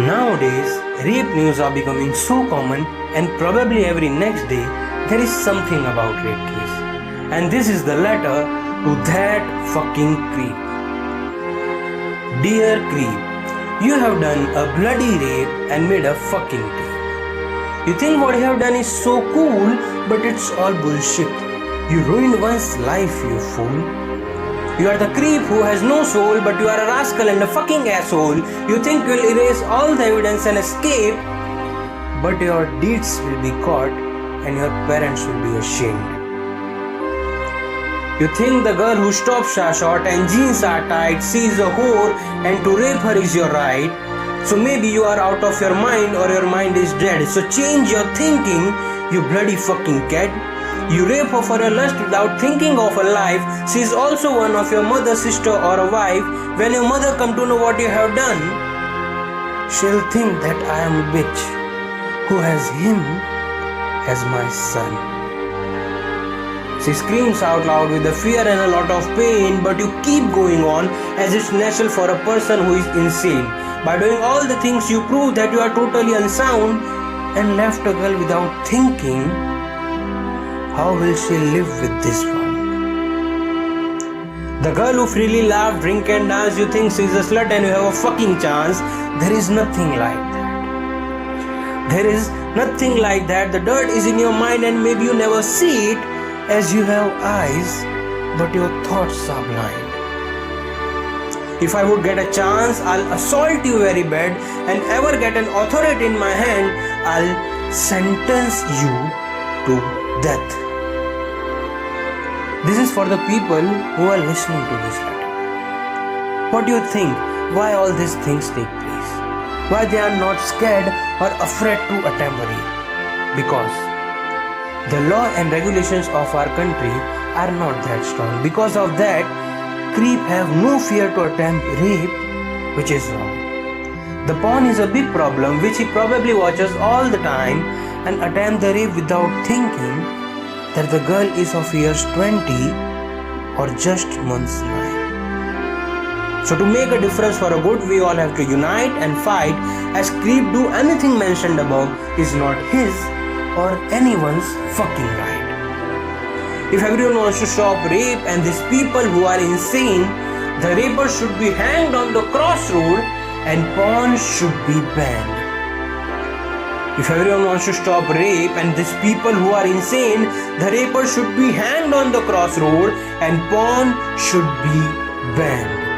Nowadays, rape news are becoming so common, and probably every next day there is something about rape case. And this is the letter to that fucking creep. Dear creep, you have done a bloody rape and made a fucking tape. You think what you have done is so cool, but it's all bullshit. You ruined one's life, you fool. You are the creep who has no soul, but you are a rascal and a fucking asshole. You think you'll erase all the evidence and escape, but your deeds will be caught and your parents will be ashamed. You think the girl whose tops are short and jeans are tight sees a whore and to rape her is your right. So maybe you are out of your mind or your mind is dead. So change your thinking, you bloody fucking cat. You rape her for a lust without thinking of her life. She is also one of your mother's sister or a wife. When your mother come to know what you have done, she'll think that I am a bitch who has him as my son. She screams out loud with the fear and a lot of pain, but you keep going on as it's natural for a person who is insane. By doing all the things you prove that you are totally unsound and left a girl without thinking. How will she live with this one? The girl who freely laugh, drink and dance, you think she's a slut and you have a fucking chance. There is nothing like that. There is nothing like that. The dirt is in your mind and maybe you never see it as you have eyes, but your thoughts are blind. If I would get a chance, I'll assault you very bad, and ever get an authority in my hand, I'll sentence you to death. This is for the people who are listening to this letter. What do you think? Why all these things take place? Why they are not scared or afraid to attempt rape? Because the law and regulations of our country are not that strong. Because of that, creep have no fear to attempt rape, which is wrong. The pawn is a big problem which he probably watches all the time and attempt the rape without thinking that the girl is of years 20 or just months 9. So to make a difference for a good, we all have to unite and fight, as creep do anything mentioned above is not his or anyone's fucking right. If everyone wants to stop rape and these people who are insane, the rapers should be hanged on the crossroad and porn should be banned. If everyone wants to stop rape and these people who are insane, the rapers should be hanged on the crossroad and porn should be banned.